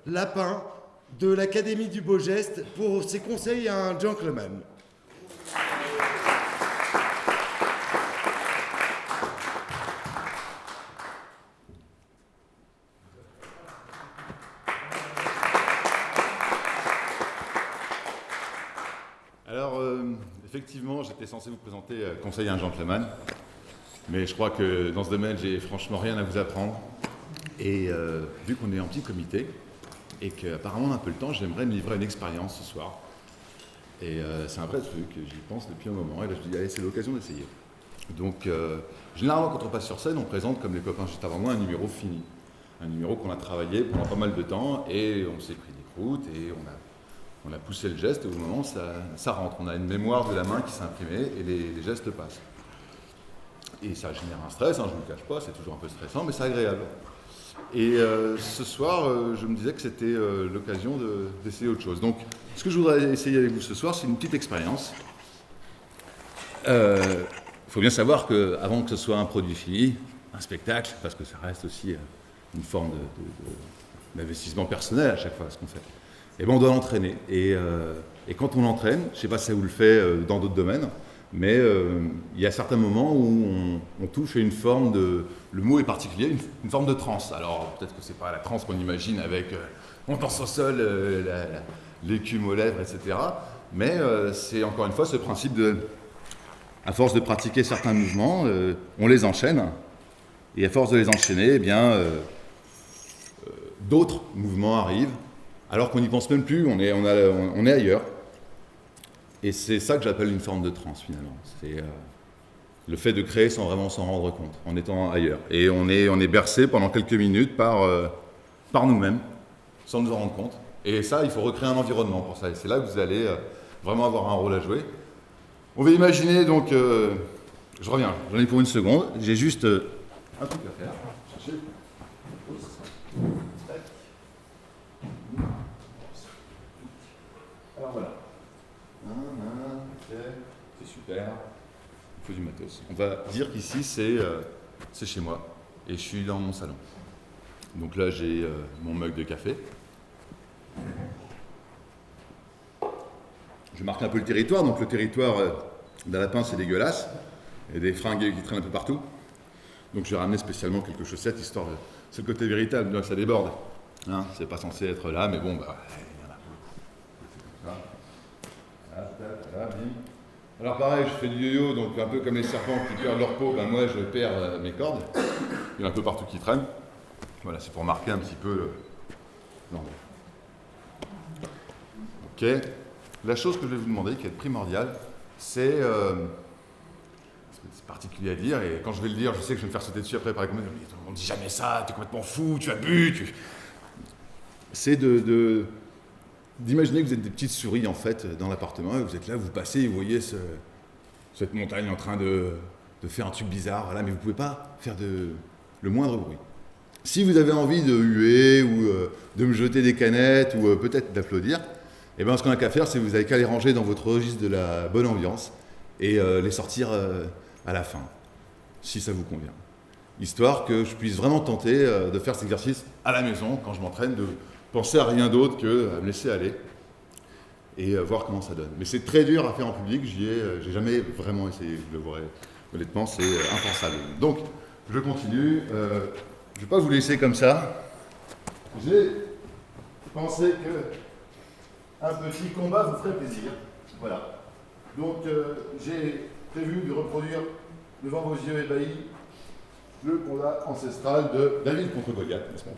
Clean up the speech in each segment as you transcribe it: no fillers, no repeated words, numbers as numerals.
Lapin de l'Académie du Beau Geste pour ses conseils à un gentleman. Alors, effectivement, j'étais censé vous présenter Conseil à un gentleman, mais je crois que dans ce domaine, j'ai franchement rien à vous apprendre. Et vu qu'on est en petit comité, et qu'apparemment on a un peu le temps, j'aimerais me livrer une expérience ce soir. Et c'est un vrai truc, j'y pense depuis un moment, et là je dis, allez, c'est l'occasion d'essayer. Donc, généralement, quand on passe sur scène, on présente, comme les copains juste avant moi, un numéro fini. Un numéro qu'on a travaillé pendant pas mal de temps, et on s'est pris des croûtes, et on a poussé le geste, et au moment, ça rentre. On a une mémoire de la main qui s'est imprimée, et les gestes passent. Et ça génère un stress, hein, je ne vous le cache pas, c'est toujours un peu stressant, mais c'est agréable. Et ce soir, je me disais que c'était l'occasion d'essayer autre chose. Donc, ce que je voudrais essayer avec vous ce soir, c'est une petite expérience. Il faut bien savoir qu'avant que ce soit un produit fini, un spectacle, parce que ça reste aussi une forme d'investissement personnel à chaque fois, ce qu'on fait, et ben on doit l'entraîner. Et quand on l'entraîne, je ne sais pas si ça vous le fait dans d'autres domaines, mais il y a certains moments où on touche à une forme de, le mot est particulier, une forme de transe. Alors peut-être que c'est pas la transe qu'on imagine avec on danse au sol, l'écume aux lèvres, etc. Mais c'est encore une fois ce principe de, à force de pratiquer certains mouvements, on les enchaîne, et à force de les enchaîner, eh bien d'autres mouvements arrivent, alors qu'on n'y pense même plus, on est ailleurs. Et c'est ça que j'appelle une forme de transe, finalement. C'est le fait de créer sans vraiment s'en rendre compte, en étant ailleurs. Et on est bercé pendant quelques minutes par nous-mêmes, sans nous en rendre compte. Et ça, il faut recréer un environnement pour ça. Et c'est là que vous allez vraiment avoir un rôle à jouer. On va imaginer donc... je reviens, j'en ai pour une seconde. J'ai juste un truc à faire. Chercher. Alors voilà. C'est super, il faut du matos. On va dire qu'ici c'est chez moi et je suis dans mon salon. Donc là j'ai mon mug de café. Je marque un peu le territoire, donc le territoire d'un lapin c'est dégueulasse, il y a des fringues qui traînent un peu partout. Donc j'ai ramené spécialement quelques chaussettes, histoire de... C'est le côté véritable, donc ça déborde. Hein, c'est pas censé être là, mais bon, bah, il y en a beaucoup. Voilà, bim. Alors pareil, je fais du yo-yo, donc un peu comme les serpents qui perdent leur peau, ben moi je perds mes cordes. Il y en a un peu partout qui traînent. Voilà, c'est pour marquer un petit peu l'endroit. Ok. La chose que je vais vous demander, qui est primordiale, c'est particulier à dire, et quand je vais le dire, je sais que je vais me faire sauter dessus après par les commentaires. On ne dit jamais ça, tu es complètement fou, tu as bu. C'est d'imaginer que vous êtes des petites souris en fait dans l'appartement, et vous êtes là, vous passez et vous voyez cette montagne en train de faire un truc bizarre, voilà, mais vous ne pouvez pas faire le moindre bruit. Si vous avez envie de huer ou de me jeter des canettes ou peut-être d'applaudir, eh ben, ce qu'on a qu'à faire, c'est que vous n'avez qu'à les ranger dans votre registre de la bonne ambiance et les sortir à la fin, si ça vous convient. Histoire que je puisse vraiment tenter de faire cet exercice à la maison, quand je m'entraîne, de penser à rien d'autre que à me laisser aller et voir comment ça donne. Mais c'est très dur à faire en public, j'ai jamais vraiment essayé, je le vois honnêtement, c'est impensable. Donc, je continue, je ne vais pas vous laisser comme ça. J'ai pensé que un petit combat vous ferait plaisir. Voilà. Donc, j'ai prévu de reproduire devant vos yeux ébahis le combat ancestral de David contre Goliath, n'est-ce pas?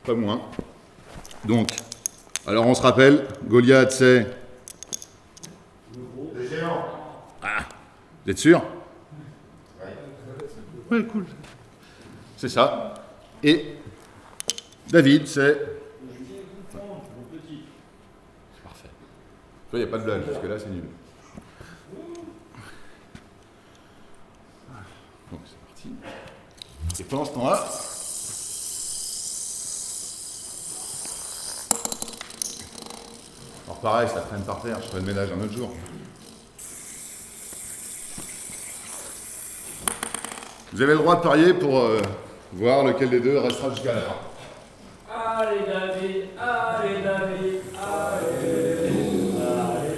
Pas moins. Donc, alors on se rappelle, Goliath c'est... Le géant. Ah, vous êtes sûr? Ouais, cool. C'est ça. Et David c'est... C'est parfait. Il n'y a pas de blague, parce que là c'est nul. Donc c'est parti. Et pendant ce temps-là, alors pareil, ça traîne par terre, je ferai le ménage un autre jour. Vous avez le droit de parier pour voir lequel des deux restera jusqu'à la fin. Allez. allez David, allez David, allez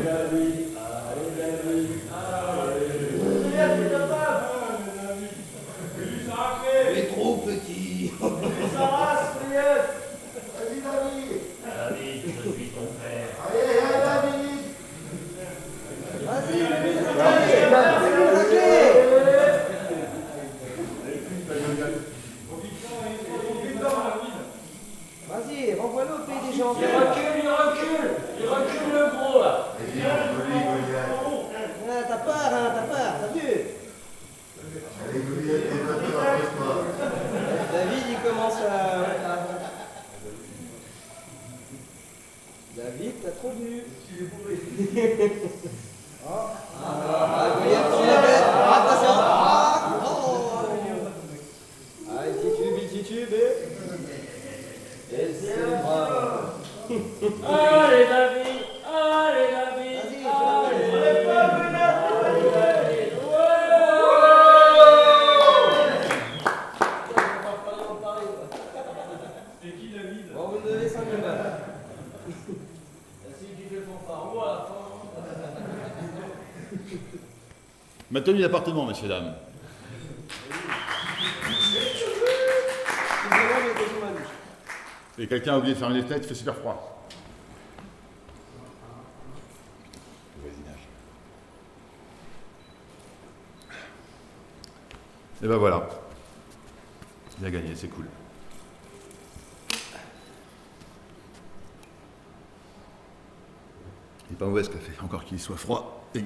David, allez David, Il est trop petit. David, je suis ton frère. Vas-y, renvoie-le au pays des gens. Il recule le gros là. Ah, t'as peur, hein, t'as vu? David, il commence à... David, t'as trop vu. Goliath tourne la tête. Attention. Il titube. Et c'est le bras. Allez David, allez David, Vas-y, allez David. C'est qui David? Bon, vous me donnez 5 000 balles. Ma tenue d'appartement, messieurs, dames. Excusez-moi, j'ai été sur ma douche. Et quelqu'un a oublié de fermer les fenêtres, il fait super froid. Le voisinage. Et ben voilà. Bien gagné, c'est cool. Il est pas mauvais ce café, encore qu'il soit froid et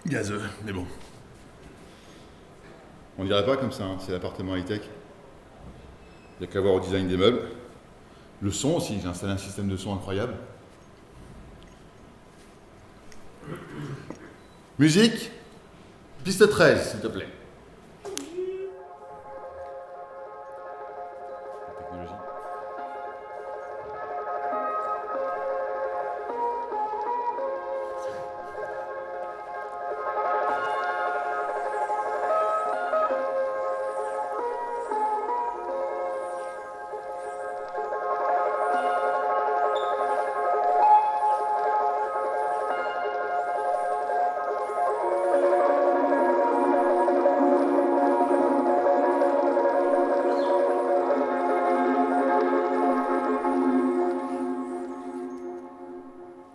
gazeux, mais bon. On dirait pas comme ça, hein, c'est l'appartement high-tech. Il n'y a qu'à voir au design des meubles. Le son aussi, j'ai installé un système de son incroyable. Musique, piste 13, s'il te plaît. La technologie.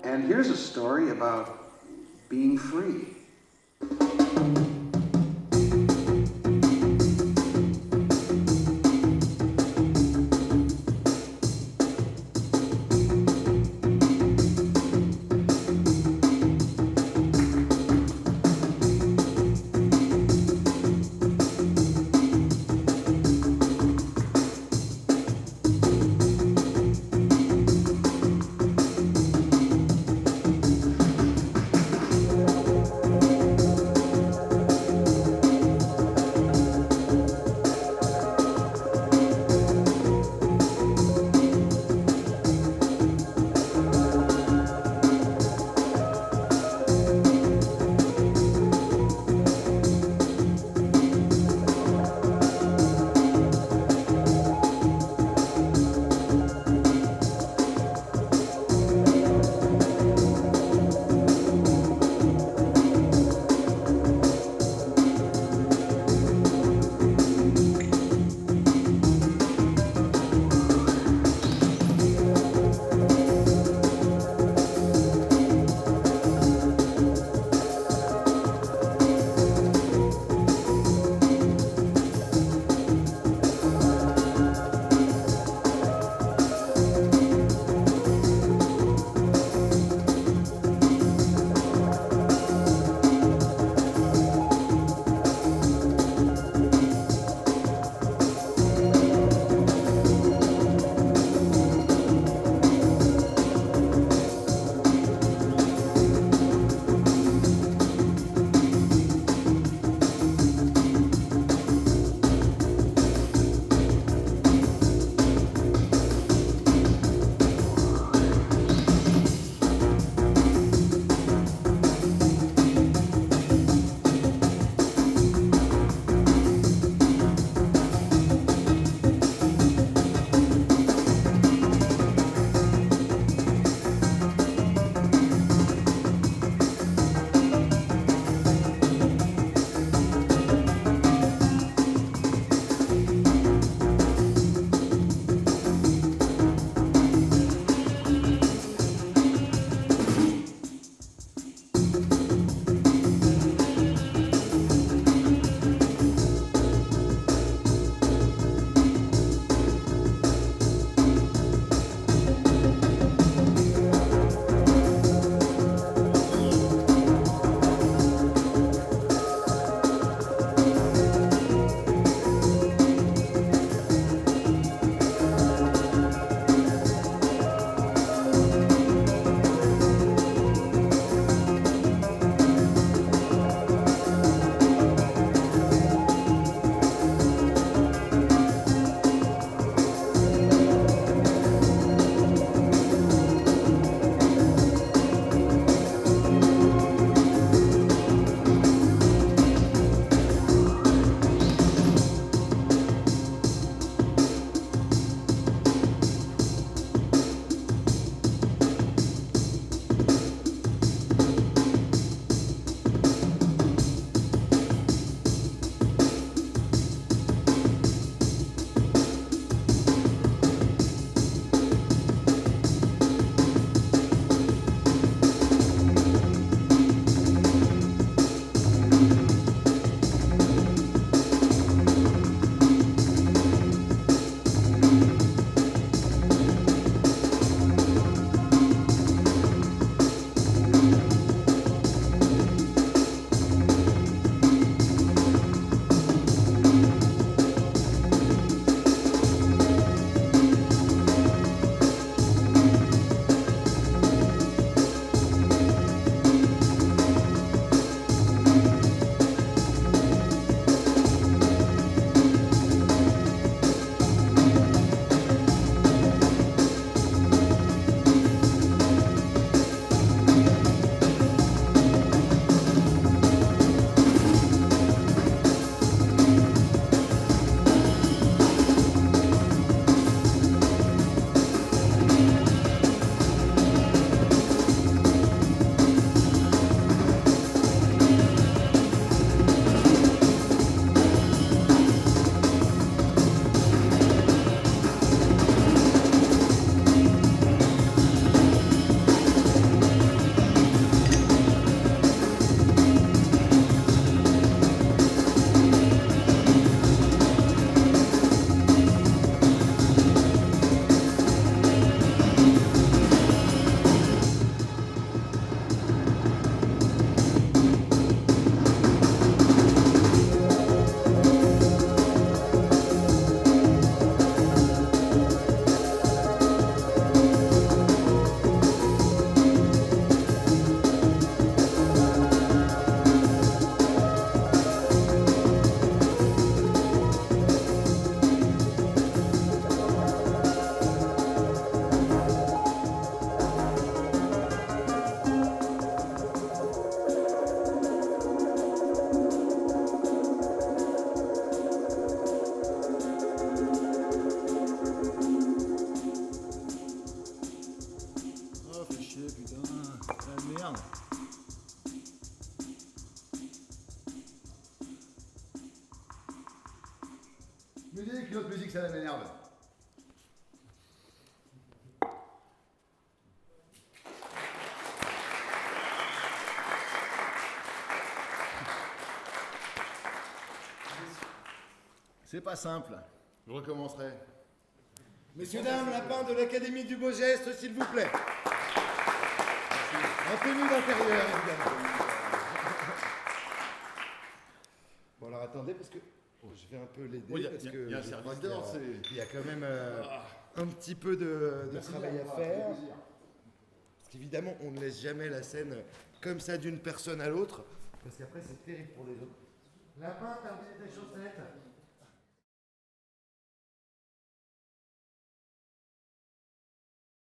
And here's a story about being free. autre musique, ça m'énerve. C'est pas simple. Je recommencerai. Messieurs, dames, lapin de l'Académie du Beau Geste, s'il vous plaît. En tenue d'intérieur, évidemment. Bon, alors attendez, parce que je vais un peu l'aider. Oui, parce que il y a un je crois serviteur, qu'il y a- c'est- Il y a quand même un petit peu de travail à faire. Parce qu'évidemment, on ne laisse jamais la scène comme ça d'une personne à l'autre. Parce qu'après, c'est terrible pour les autres. Lapin, t'as oublié tes chaussettes.